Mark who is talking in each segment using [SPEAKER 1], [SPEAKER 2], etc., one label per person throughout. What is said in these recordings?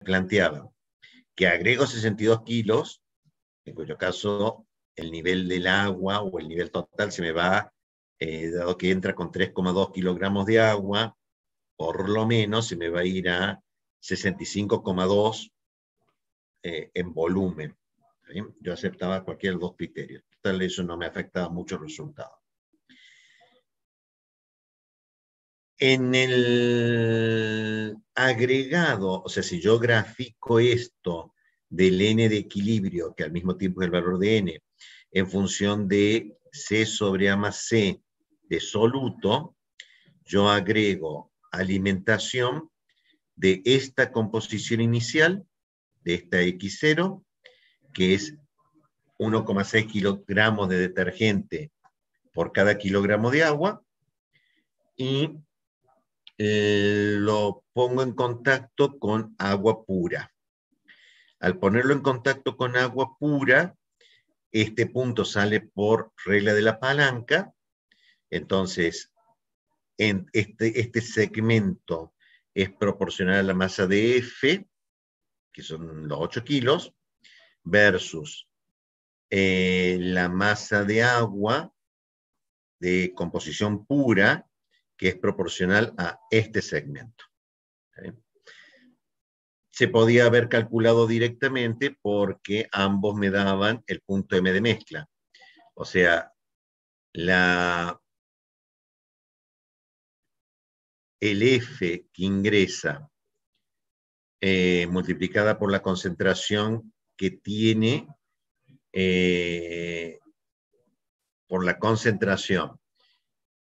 [SPEAKER 1] planteaba que agrego 62 kilos, en cuyo caso el nivel del agua o el nivel total se me va, dado que entra con 3,2 kilogramos de agua, por lo menos se me va a ir a 65,2 en volumen. ¿Sí? Yo aceptaba cualquiera de los dos criterios. Tal vez eso no me afectaba mucho el resultado. En el agregado, o sea, si yo grafico esto del n de equilibrio, que al mismo tiempo es el valor de n, en función de C sobre A más C de soluto, yo agrego alimentación de esta composición inicial, de esta X0, que es 1,6 kilogramos de detergente por cada kilogramo de agua, y lo pongo en contacto con agua pura. Al ponerlo en contacto con agua pura, este punto sale por regla de la palanca, entonces en este segmento es proporcional a la masa de F, que son los 8 kilos, versus la masa de agua de composición pura, que es proporcional a este segmento. ¿Sí? Se podía haber calculado directamente porque ambos me daban el punto M de mezcla. O sea, el F que ingresa multiplicada por la concentración que tiene, por la concentración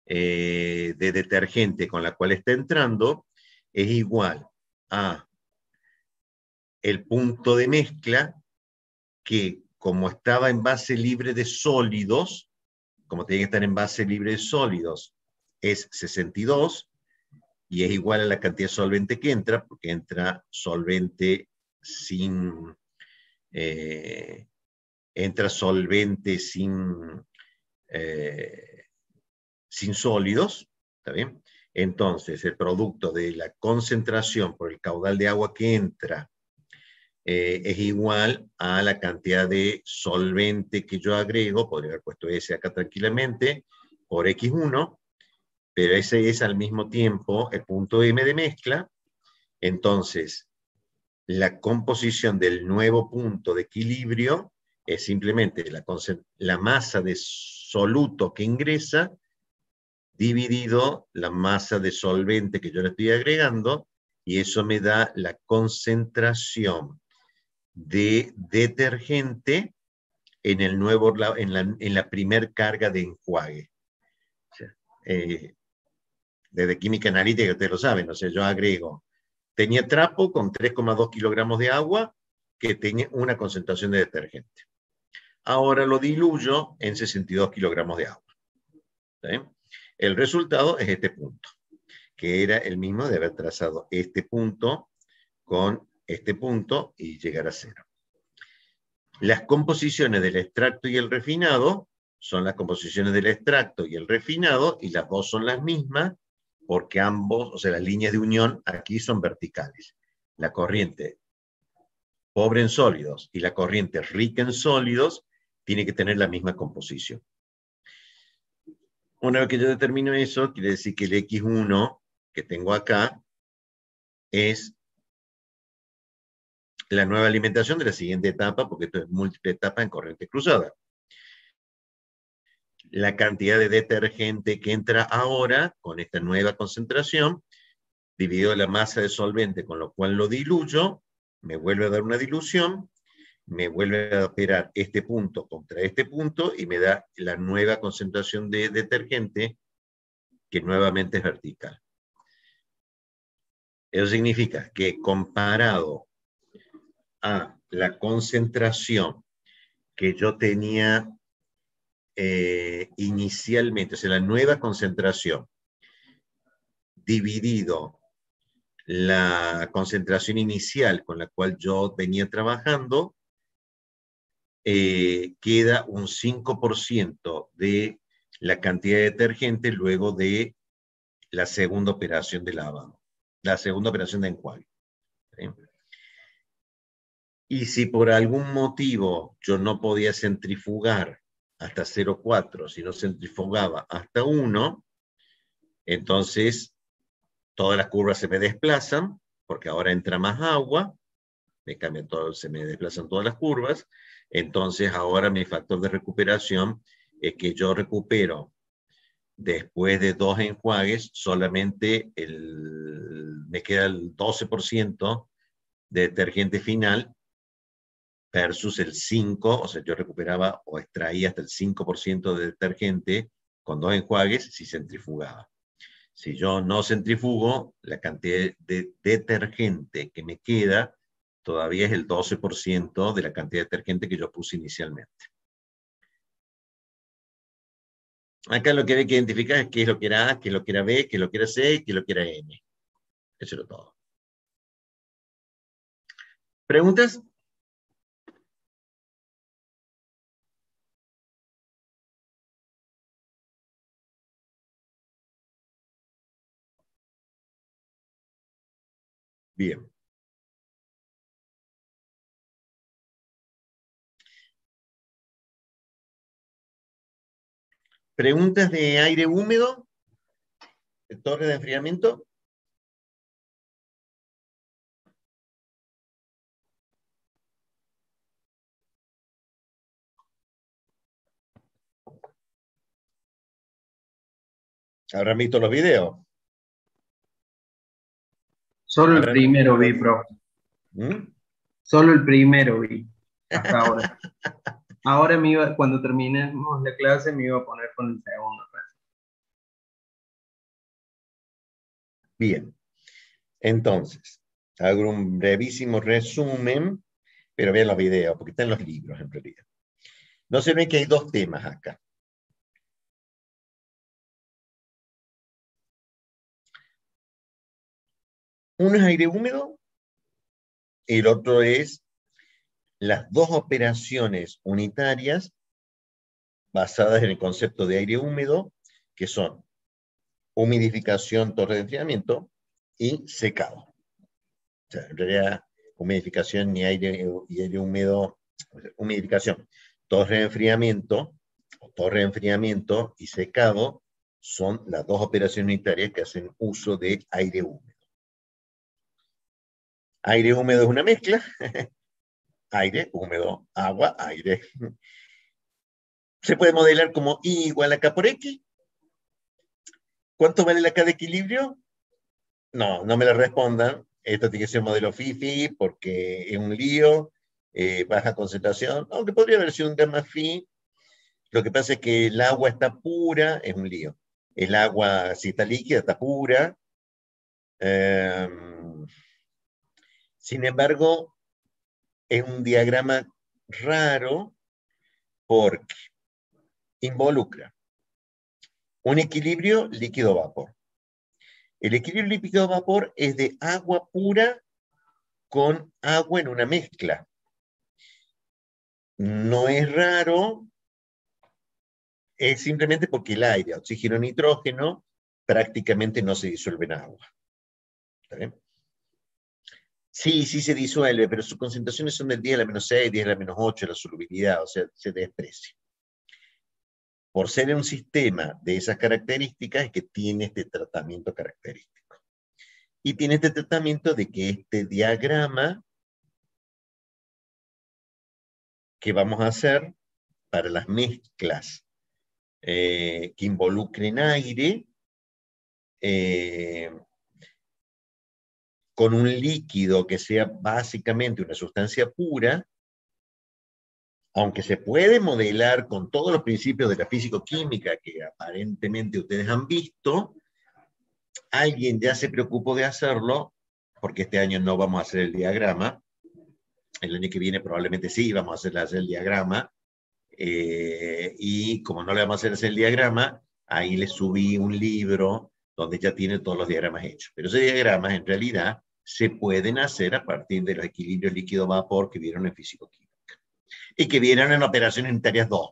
[SPEAKER 1] de detergente con la cual está entrando, es igual a el punto de mezcla que, como estaba en base libre de sólidos, como tiene que estar en base libre de sólidos, es 62, y es igual a la cantidad de solvente que entra, porque entra solvente sin... entra solvente sin sólidos, ¿está bien? Entonces, el producto de la concentración por el caudal de agua que entra es igual a la cantidad de solvente que yo agrego, podría haber puesto S acá tranquilamente, por X1, pero ese es al mismo tiempo el punto M de mezcla. Entonces, la composición del nuevo punto de equilibrio es simplemente la masa de soluto que ingresa dividido la masa de solvente que yo le estoy agregando, y eso me da la concentración de detergente en el nuevo, en la primer carga de enjuague. O sea, desde química analítica ustedes lo saben, o sea, yo agrego, tenía trapo con 3,2 kilogramos de agua que tenía una concentración de detergente. Ahora lo diluyo en 62 kilogramos de agua. ¿Sí? El resultado es este punto, que era el mismo de haber trazado este punto con este punto y llegar a 0. Las composiciones del extracto y el refinado son las composiciones del extracto y el refinado, y las dos son las mismas, porque ambos, o sea, las líneas de unión aquí son verticales. La corriente pobre en sólidos y la corriente rica en sólidos tiene que tener la misma composición. Una vez que yo determino eso, quiere decir que el X1 que tengo acá es la nueva alimentación de la siguiente etapa, porque esto es múltiple etapa en corriente cruzada. La cantidad de detergente que entra ahora con esta nueva concentración, dividido la masa de solvente, con lo cual lo diluyo, me vuelve a dar una dilución, me vuelve a operar este punto contra este punto y me da la nueva concentración de detergente, que nuevamente es vertical. Eso significa que comparado a la concentración que yo tenía inicialmente, o sea, la nueva concentración, dividido la concentración inicial con la cual yo venía trabajando, queda un 5% de la cantidad de detergente luego de la segunda operación de lavado, la segunda operación de enjuague. ¿Sí? Y si por algún motivo yo no podía centrifugar hasta 0,4, si no centrifugaba hasta 1, entonces todas las curvas se me desplazan, porque ahora entra más agua, me cambian todo, se me desplazan todas las curvas, entonces ahora mi factor de recuperación es que yo recupero después de 2 enjuagues, solamente me queda el 12% de detergente final versus el 5%, o sea, yo recuperaba o extraía hasta el 5% de detergente con 2 enjuagues si centrifugaba. Si yo no centrifugo, la cantidad de detergente que me queda todavía es el 12% de la cantidad de detergente que yo puse inicialmente. Acá lo que hay que identificar es qué es lo que era A, qué es lo que era B, qué es lo que era C y qué es lo que era N. Eso era todo. ¿Preguntas? Bien. ¿Preguntas de aire húmedo? ¿De torre de enfriamiento? ¿Habrán visto los videos?
[SPEAKER 2] Solo el primero vi, profe. Solo el primero vi, hasta ahora. Ahora cuando terminemos la clase, me iba a poner con el segundo.
[SPEAKER 1] Bien. Entonces, hago un brevísimo resumen, pero vean los videos, porque están los libros en realidad. No se ve que hay dos temas acá. Uno es aire húmedo, el otro es las dos operaciones unitarias basadas en el concepto de aire húmedo, que son humidificación, torre de enfriamiento y secado. O sea, en realidad, humidificación y aire húmedo, humidificación, torre de enfriamiento y secado son las dos operaciones unitarias que hacen uso de aire húmedo. Aire húmedo es una mezcla, aire húmedo, agua, aire. Se puede modelar como I igual a K por X. ¿Cuánto vale la K de equilibrio? No, no me la respondan. Esto tiene que ser un modelo FIFI porque es un lío, baja concentración, aunque podría haber sido un gamma phi. Lo que pasa es que el agua está pura, es un lío. El agua, si está líquida, está pura. Sin embargo, es un diagrama raro porque involucra un equilibrio líquido-vapor. El equilibrio líquido-vapor es de agua pura con agua en una mezcla. No es raro, es simplemente porque el aire, oxígeno, nitrógeno, prácticamente no se disuelve en agua. ¿Está bien? Sí, sí se disuelve, pero sus concentraciones son del 10 a la menos 6, 10 a la menos 8, la solubilidad, o sea, se desprecia. Por ser un sistema de esas características, es que tiene este tratamiento característico. Y tiene este tratamiento de que este diagrama que vamos a hacer para las mezclas que involucren aire, con un líquido que sea básicamente una sustancia pura, aunque se puede modelar con todos los principios de la físico-química que aparentemente ustedes han visto, alguien ya se preocupó de hacerlo, porque este año no vamos a hacer el diagrama, el año que viene probablemente sí vamos a hacer el diagrama, y como no le vamos a hacer el diagrama, ahí le subí un libro donde ya tiene todos los diagramas hechos. Pero esos diagramas en realidad se pueden hacer a partir de los equilibrios líquido-vapor que vieron en físico-química y que vieron en operaciones unitarias 2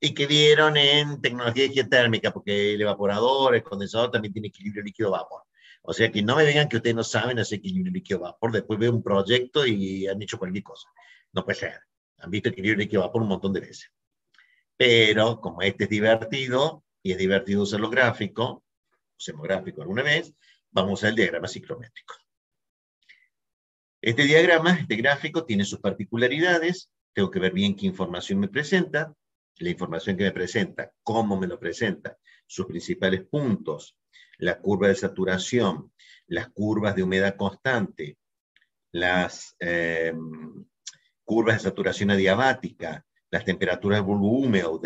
[SPEAKER 1] y que vieron en tecnología geotérmica, porque el evaporador, el condensador también tiene equilibrio líquido-vapor. O sea que no me digan que ustedes no saben hacer equilibrio líquido-vapor, después veo un proyecto y han hecho cualquier cosa. No puede ser. Han visto equilibrio líquido vapor un montón de veces. Pero como este es divertido, y es divertido usar los gráficos, usemos gráfico alguna vez, vamos a usar el diagrama ciclométrico. Este diagrama, este gráfico, tiene sus particularidades. Tengo que ver bien qué información me presenta, la información que me presenta, cómo me lo presenta, sus principales puntos, la curva de saturación, las curvas de humedad constante, las curvas de saturación adiabática, las temperaturas del bulbo húmedo,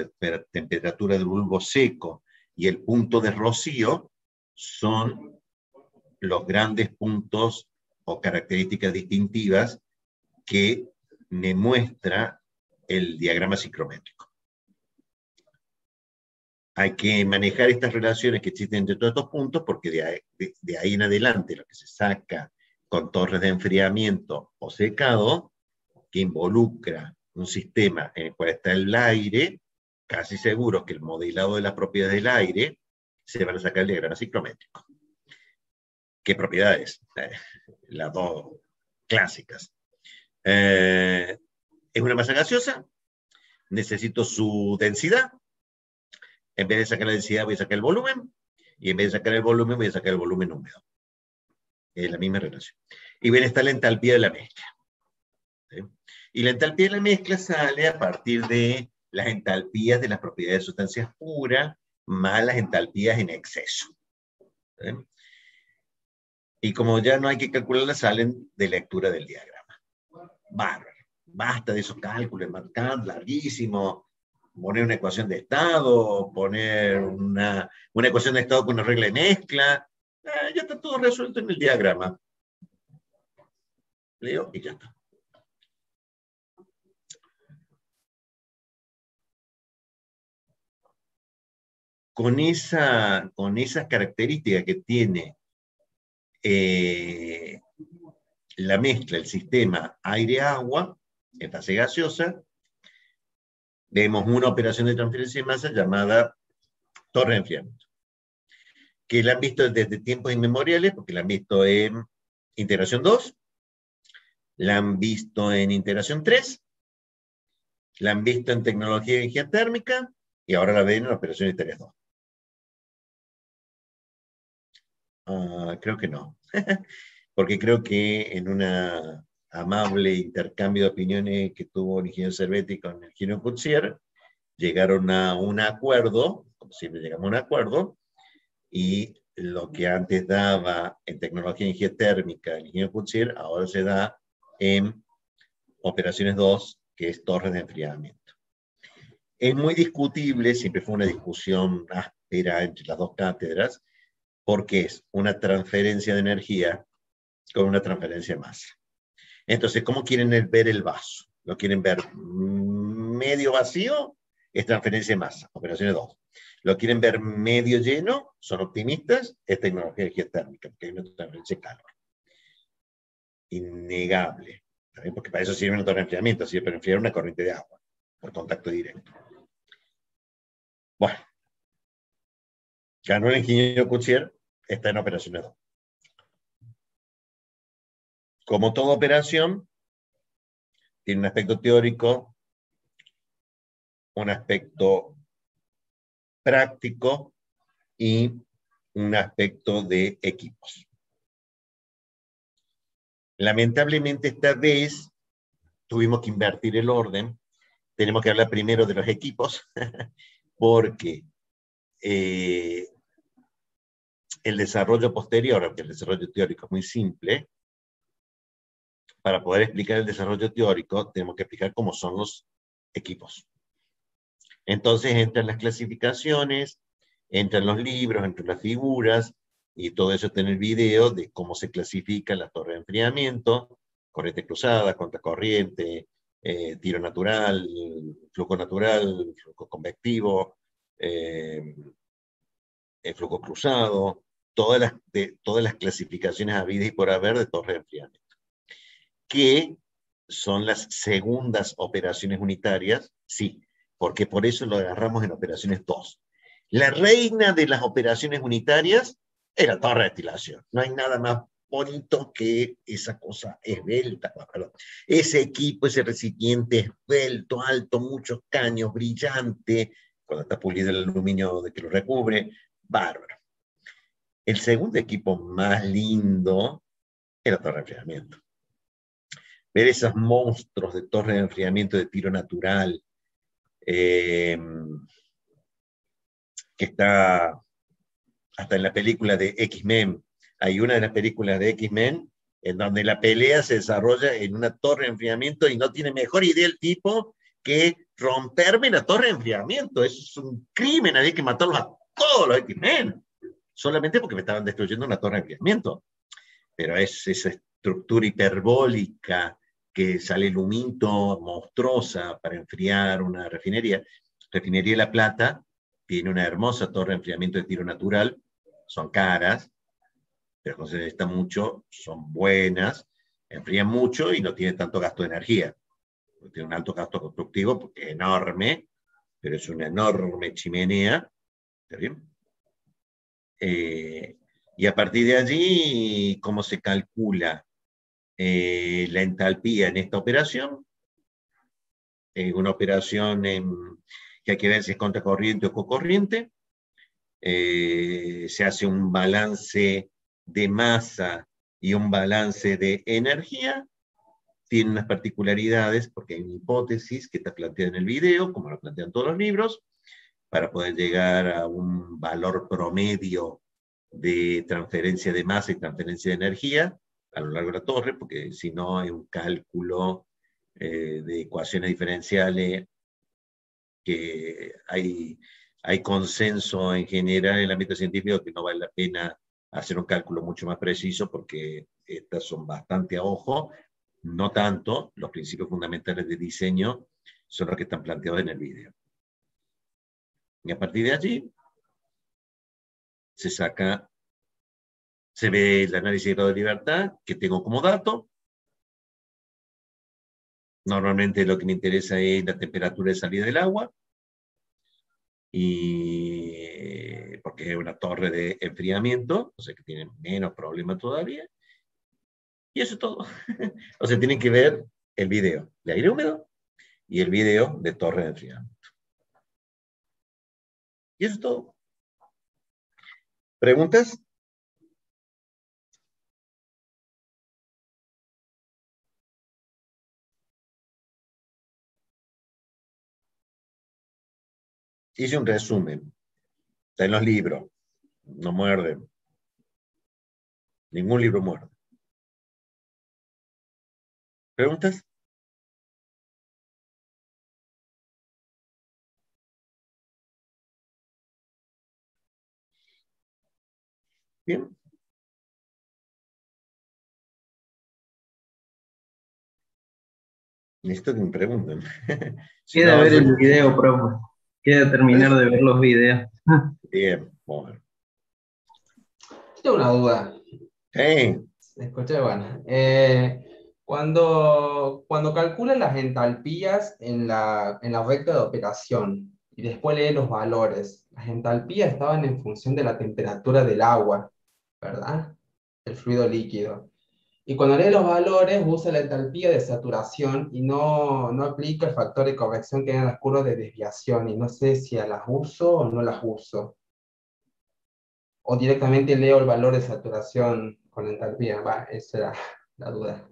[SPEAKER 1] temperatura del bulbo seco y el punto de rocío son los grandes puntos o características distintivas que me muestra el diagrama ciclométrico. Hay que manejar estas relaciones que existen entre todos estos puntos, porque de ahí en adelante lo que se saca con torres de enfriamiento o secado, que involucra un sistema en el cual está el aire, casi seguro que el modelado de las propiedades del aire se van a sacar el diagrama ciclométrico. ¿Qué propiedades? Las dos clásicas. Es una masa gaseosa, necesito su densidad. En vez de sacar la densidad voy a sacar el volumen, y en vez de sacar el volumen voy a sacar el volumen húmedo. Es la misma relación. Y bien está la entalpía de la mezcla. ¿Sí? Y la entalpía de la mezcla sale a partir de las entalpías de las propiedades de sustancias puras más las entalpías en exceso. ¿Sí? Y como ya no hay que calcularlas, salen de lectura del diagrama. Bárbaro. Basta de esos cálculos marcados, larguísimos. Poner una ecuación de estado, poner una ecuación de estado con una regla de mezcla. Ya está todo resuelto en el diagrama. Leo y ya está. Con esa característica que tiene la mezcla, el sistema aire-agua, en fase gaseosa, vemos una operación de transferencia de masa llamada torre de enfriamiento, que la han visto desde tiempos inmemoriales, porque la han visto en integración 2, la han visto en integración 3, la han visto en tecnología de energía térmica, y ahora la ven en operación de interés 2. Creo que no. Porque creo que en una amable intercambio de opiniones que tuvo el ingeniero Cervetti con el ingeniero Coetzee, llegaron a un acuerdo, como siempre llegamos a un acuerdo, y lo que antes daba en tecnología de energía térmica el ingeniero Coetzee, ahora se da en operaciones 2, que es torres de enfriamiento. Es muy discutible, siempre fue una discusión áspera entre las dos cátedras, porque es una transferencia de energía con una transferencia de masa. Entonces, ¿cómo quieren ver el vaso? ¿Lo quieren ver medio vacío? Es transferencia de masa, operaciones 2. ¿Lo quieren ver medio lleno? Son optimistas, es tecnología de energía térmica, porque hay una transferencia de calor. Innegable. ¿También? Porque para eso sirve un torre de enfriamiento, sirve para enfriar una corriente de agua, por contacto directo. Bueno. Ganó el ingeniero Coetzee, está en operaciones 2. Como toda operación, tiene un aspecto teórico, un aspecto práctico y un aspecto de equipos. Lamentablemente esta vez tuvimos que invertir el orden. Tenemos que hablar primero de los equipos, porque el desarrollo posterior, aunque el desarrollo teórico es muy simple, para poder explicar el desarrollo teórico tenemos que explicar cómo son los equipos. Entonces entran las clasificaciones, entran los libros, entran las figuras, y todo eso está en el video de cómo se clasifica la torre de enfriamiento, corriente cruzada, contracorriente, tiro natural, flujo convectivo, flujo cruzado, todas las clasificaciones habidas y por haber de torre de enfriamiento, que son las segundas operaciones unitarias, sí, porque por eso lo agarramos en operaciones 2. La reina de las operaciones unitarias es la torre de destilación. No hay nada más bonito que esa cosa esbelta, perdón, ese equipo, ese recipiente esbelto, alto, muchos caños, brillante, cuando está pulido el aluminio de que lo recubre, bárbaro. El segundo equipo más lindo es la torre de enfriamiento. Ver esos monstruos de torre de enfriamiento de tiro natural, que está hasta en la película de X-Men. Hay una de las películas de X-Men en donde la pelea se desarrolla en una torre de enfriamiento y no tiene mejor idea el tipo que romperme la torre de enfriamiento. Eso es un crimen, había que matarlos a todos los X-Men, solamente porque me estaban destruyendo una torre de enfriamiento. Pero es esa estructura hiperbólica que sale el humito monstruosa para enfriar una refinería. Refinería de La Plata tiene una hermosa torre de enfriamiento de tiro natural, son caras, pero no se necesita mucho, son buenas, enfrían mucho y no tienen tanto gasto de energía. Tiene un alto gasto constructivo porque es enorme, pero es una enorme chimenea. ¿Está bien? Y a partir de allí, ¿cómo se calcula la entalpía en esta operación? Una operación que hay que ver si es contracorriente o cocorriente. Se hace un balance de masa y un balance de energía. Tiene unas particularidades porque hay una hipótesis que está planteada en el video, como lo plantean todos los libros, para poder llegar a un valor promedio de transferencia de masa y transferencia de energía a lo largo de la torre, porque si no hay un cálculo de ecuaciones diferenciales que hay consenso en general en el ámbito científico que no vale la pena hacer un cálculo mucho más preciso porque estas son bastante a ojo, no tanto, los principios fundamentales de diseño son los que están planteados en el video. Y a partir de allí se ve el análisis de grado de libertad que tengo como dato. Normalmente lo que me interesa es la temperatura de salida del agua, y porque es una torre de enfriamiento, o sea que tiene menos problema todavía. Y eso es todo. O sea, tienen que ver el video de aire húmedo y el video de torre de enfriamiento. Y eso es todo. ¿Preguntas? Hice un resumen. Está en los libros. No muerden. Ningún libro muerde. ¿Preguntas? Bien. Necesito que me pregunten. Si
[SPEAKER 2] Queda
[SPEAKER 1] no,
[SPEAKER 2] ver el video, profe. Queda terminar de ver los videos.
[SPEAKER 1] Bien, bueno.
[SPEAKER 3] Tengo una duda.
[SPEAKER 1] Hey.
[SPEAKER 3] Escuché, bueno. Cuando calcula las entalpías en la recta de operación y después lee los valores, las entalpías estaban en función de la temperatura del agua, ¿verdad? El fluido líquido. Y cuando lee los valores, usa la entalpía de saturación y no aplica el factor de corrección que hay en las curvas de desviación. Y no sé si las uso o no las uso. O directamente leo el valor de saturación con la entalpía. Esa era la duda.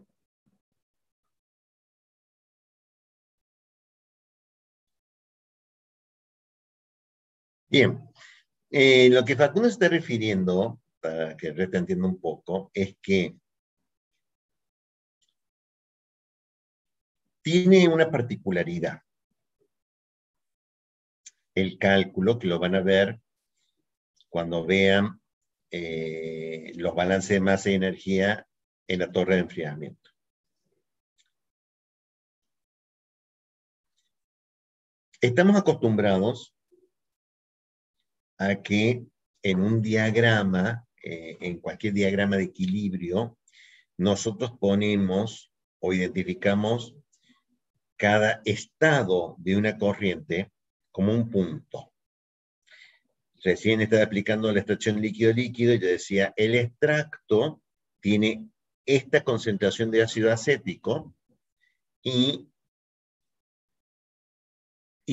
[SPEAKER 1] Bien. Lo que Facundo se está refiriendo, para que el resto entienda un poco, es que tiene una particularidad. El cálculo, que lo van a ver cuando vean los balances de masa y energía en la torre de enfriamiento. Estamos acostumbrados a que en un diagrama, en cualquier diagrama de equilibrio, nosotros ponemos o identificamos cada estado de una corriente como un punto. Recién estaba explicando la extracción líquido-líquido y yo decía, el extracto tiene esta concentración de ácido acético y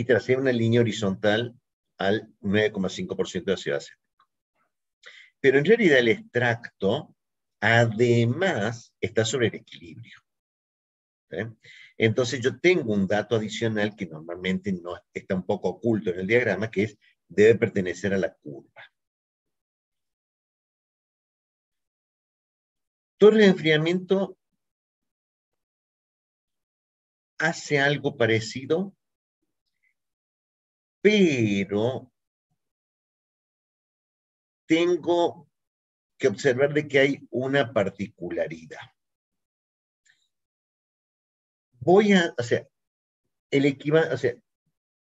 [SPEAKER 1] tracé una línea horizontal al 9,5% de ácido acético. Pero en realidad el extracto, además, está sobre el equilibrio. ¿Sí? Entonces yo tengo un dato adicional que normalmente no está un poco oculto en el diagrama, que es, debe pertenecer a la curva. Torre de enfriamiento hace algo parecido, pero tengo que observar de que hay una particularidad.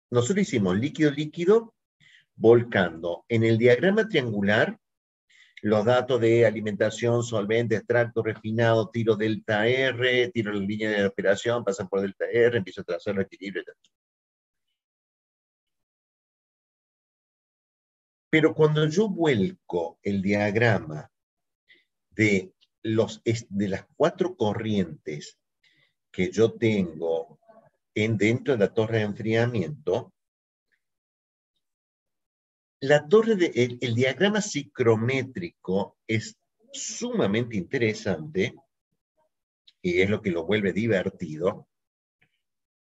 [SPEAKER 1] Nosotros hicimos líquido-líquido volcando en el diagrama triangular los datos de alimentación, solvente, extracto, refinado, tiro delta R, tiro la línea de operación, pasan por delta R, empiezo a trazar el equilibrio, etc. Pero cuando yo vuelco el diagrama de las 4 corrientes que yo tengo dentro de la torre de enfriamiento, el diagrama ciclométrico es sumamente interesante y es lo que lo vuelve divertido,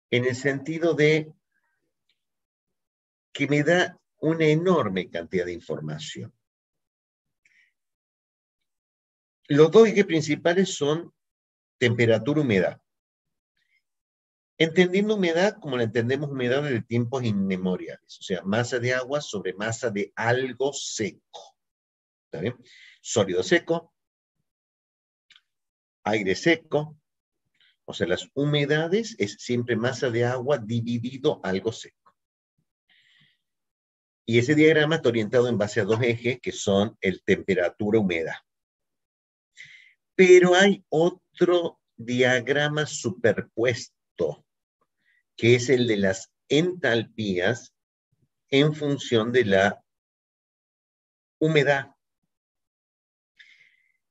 [SPEAKER 1] en el sentido de que me da una enorme cantidad de información. Los dos ejes principales son temperatura y humedad. Entendiendo humedad como la entendemos humedad desde tiempos inmemoriales, o sea, masa de agua sobre masa de algo seco. ¿Está bien? Sólido seco, aire seco, o sea, las humedades es siempre masa de agua dividido algo seco. Y ese diagrama está orientado en base a 2 ejes que son el temperatura-humedad. Pero hay otro diagrama superpuesto, que es el de las entalpías en función de la humedad.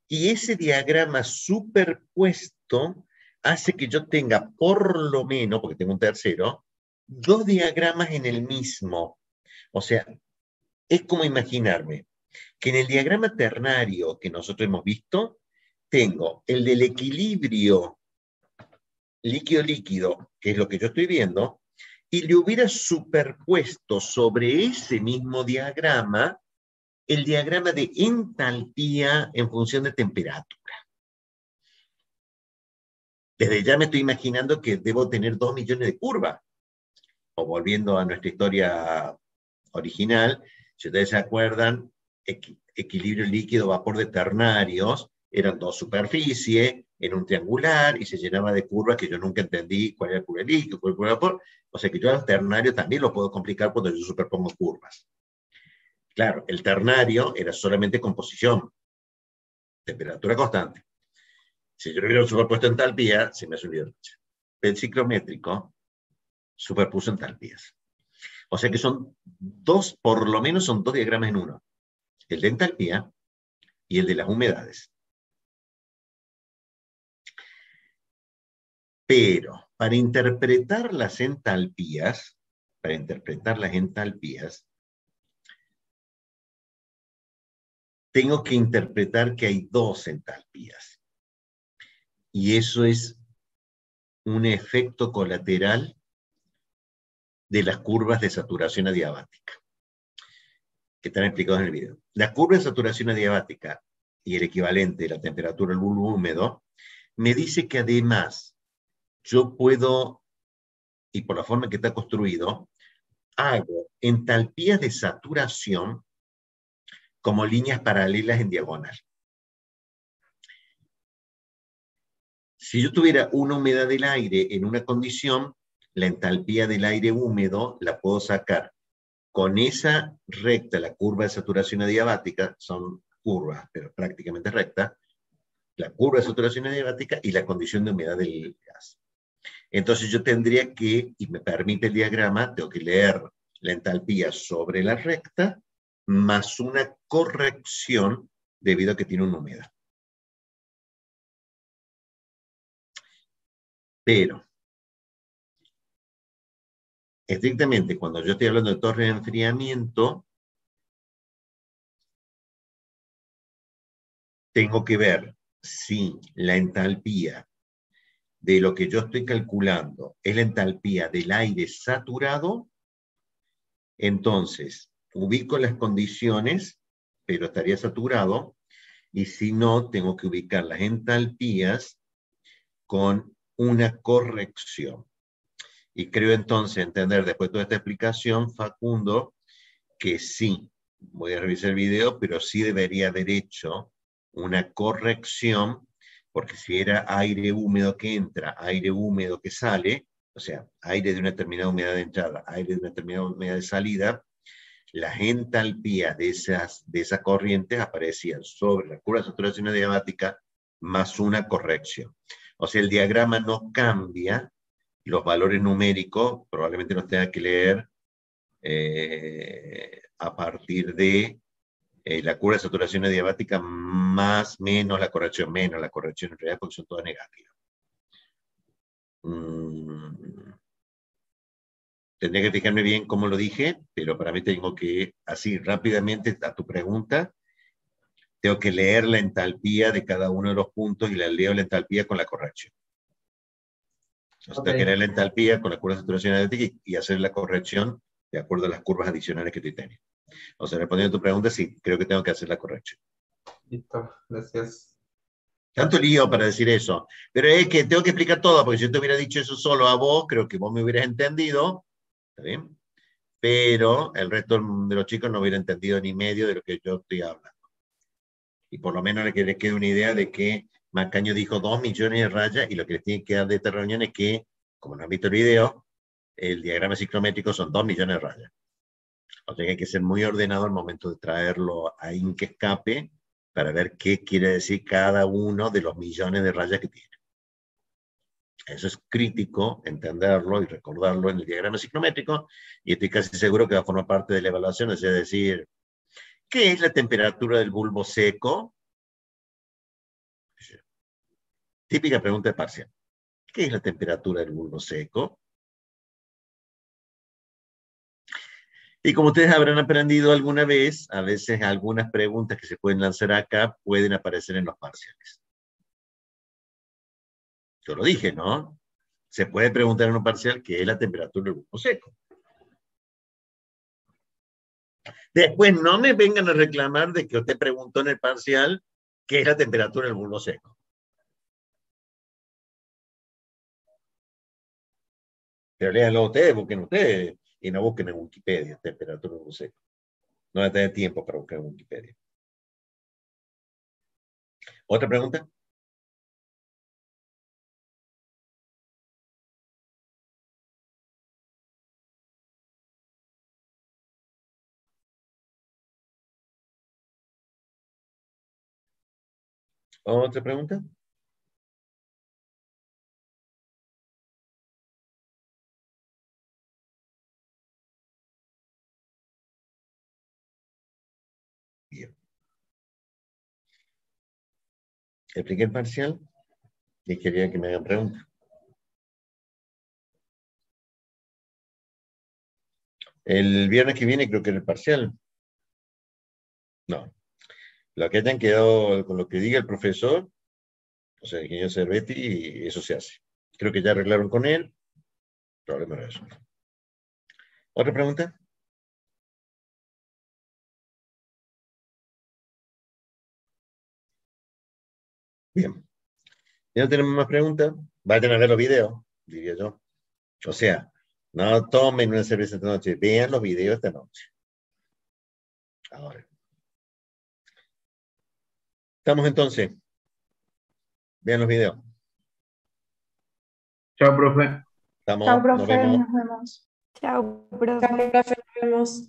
[SPEAKER 1] Y ese diagrama superpuesto hace que yo tenga por lo menos, porque tengo un tercero, 2 diagramas en el mismo. O sea, es como imaginarme que en el diagrama ternario que nosotros hemos visto, tengo el del equilibrio líquido-líquido, que es lo que yo estoy viendo, y le hubiera superpuesto sobre ese mismo diagrama el diagrama de entalpía en función de temperatura. Desde ya me estoy imaginando que debo tener 2 millones de curvas. O volviendo a nuestra historia original, si ustedes se acuerdan, equilibrio líquido, vapor de ternarios, eran 2 superficies en un triangular y se llenaba de curvas que yo nunca entendí cuál era el curva líquido, cuál era el curva de vapor. O sea que yo al ternario también lo puedo complicar cuando yo superpongo curvas. Claro, el ternario era solamente composición, temperatura constante. Si yo lo hubiera superpuesto entalpía, se me hace un lío. El ciclométrico superpuso entalpías. O sea que son 2, por lo menos son 2 diagramas en uno. El de entalpía y el de las humedades. Pero para interpretar las entalpías, tengo que interpretar que hay 2 entalpías. Y eso es un efecto colateral de las curvas de saturación adiabática, que están explicados en el video. La curva de saturación adiabática y el equivalente de la temperatura del bulbo húmedo me dice que además yo puedo, y por la forma que está construido, hago entalpías de saturación como líneas paralelas en diagonal. Si yo tuviera una humedad del aire en una condición, la entalpía del aire húmedo la puedo sacar con esa recta, la curva de saturación adiabática, son curvas, pero prácticamente rectas, la curva de saturación adiabática y la condición de humedad del gas. Entonces yo tendría que, y me permite el diagrama, tengo que leer la entalpía sobre la recta, más una corrección debido a que tiene una humedad. Pero, estrictamente, cuando yo estoy hablando de torre de enfriamiento, tengo que ver si la entalpía de lo que yo estoy calculando es la entalpía del aire saturado. Entonces, ubico las condiciones, pero estaría saturado, y si no, tengo que ubicar las entalpías con una corrección. Y creo entonces entender, después de toda esta explicación, Facundo, que sí, voy a revisar el video, pero sí debería haber hecho una corrección, porque si era aire húmedo que entra, aire húmedo que sale, o sea, aire de una determinada humedad de entrada, aire de una determinada humedad de salida, las entalpías de esas corrientes aparecían sobre la curva de saturación adiabática más una corrección. O sea, el diagrama no cambia, los valores numéricos probablemente los tenga que leer a partir de la curva de saturación adiabática más, menos la corrección, menos la corrección, en realidad porque son todas negativas. Tendría que fijarme bien cómo lo dije, pero para mí tengo que, así rápidamente a tu pregunta, tengo que leer la entalpía de cada uno de los puntos y la leo la entalpía con la corrección. O sea, tengo que leer la entalpía con la curva de saturación adiabática y hacer la corrección de acuerdo a las curvas adicionales que tú tienes. O sea, respondiendo a tu pregunta, sí, creo que tengo que hacer la corrección.
[SPEAKER 3] Listo, gracias.
[SPEAKER 1] Tanto lío para decir eso. Pero es que tengo que explicar todo, porque si yo te hubiera dicho eso solo a vos, creo que vos me hubieras entendido. ¿Está bien? Pero el resto de los chicos no hubiera entendido ni medio de lo que yo estoy hablando. Y por lo menos les quede una idea de que Macaño dijo 2 millones de rayas, y lo que les tiene que dar de esta reunión es que, como no han visto el video, el diagrama ciclométrico son 2 millones de rayas. O sea que hay que ser muy ordenado al momento de traerlo a Inque Escape para ver qué quiere decir cada uno de los millones de rayas que tiene. Eso es crítico entenderlo y recordarlo en el diagrama ciclométrico, y estoy casi seguro que va a formar parte de la evaluación, es decir, ¿qué es la temperatura del bulbo seco? Típica pregunta de parcial. ¿Qué es la temperatura del bulbo seco? Y como ustedes habrán aprendido alguna vez, a veces algunas preguntas que se pueden lanzar acá pueden aparecer en los parciales. Yo lo dije, ¿no? Se puede preguntar en un parcial qué es la temperatura del bulbo seco. Después no me vengan a reclamar de que usted preguntó en el parcial qué es la temperatura del bulbo seco. Pero léanlo ustedes, busquen ustedes, y no busquen en Wikipedia temperatura del bulbo seco. No van a tener tiempo para buscar en Wikipedia. ¿Otra pregunta? ¿Otra pregunta? Bien. Expliqué el parcial y quería que me hagan preguntas. El viernes que viene creo que era el parcial. No. Lo que hayan quedado con lo que diga el profesor, o sea, el ingeniero Cervetti, eso se hace. Creo que ya arreglaron con él. Problema de eso. ¿Otra pregunta? Bien. Ya no tenemos más preguntas. Vayan a ver los videos, diría yo. O sea, no tomen una cerveza esta noche, vean los videos esta noche. Ahora. Estamos entonces. Vean los videos.
[SPEAKER 2] Chao, profe.
[SPEAKER 1] Estamos,
[SPEAKER 4] Chao, profe,
[SPEAKER 1] nos vemos.
[SPEAKER 4] nos vemos.
[SPEAKER 5] Chao, profe.
[SPEAKER 4] Chao, profe, nos vemos.